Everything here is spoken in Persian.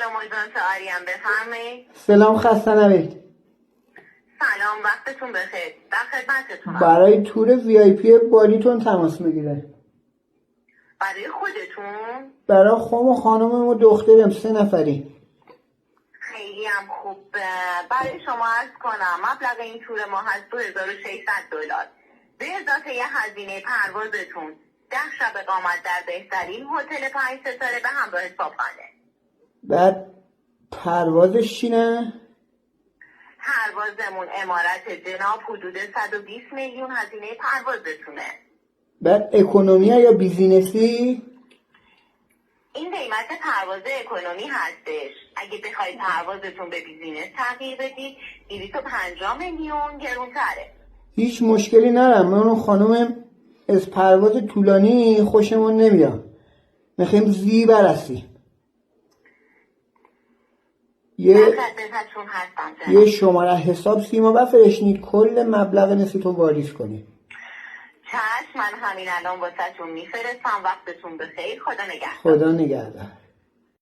سلام آژانس آریم، بفرمایید. سلام، خسته نباشید. سلام، وقتتون بخیر. در خدمتتونم. برای تور VIP بالیتون تماس میگیره. برای خودتون؟ برای خودم و خانومم و دخترم 3 نفری. خیلی هم خوب. برای شما عرض کنم مبلغ این تور ما هست $2600 به اضافه یه هزینه پروازتون 10 شب اقامت در بهترین هتل 5 ستاره به همراه صبحانه. بعد پروازش چی نه؟ پروازمون امارت جناب حدود 120 میلیون هزینه پروازتونه. بعد اکونومی یا بیزینسی؟ این قیمت پرواز اکونومی هستش. اگه بخواید پروازتون به بیزینس تغییر بدید 250 میلیون گرونتره. هیچ مشکلی ندارم. من و خانومم از پرواز طولانی خوشمون نمیاد. میخوایم زی برسیم. یه شماره حساب سیما بفرشنید کل مبلغ نسیتون واریز کنید. چشم، من همین الان واسهتون میفرستم. وقتتون بخیر. خدا نگهدار. خدا نگهدار.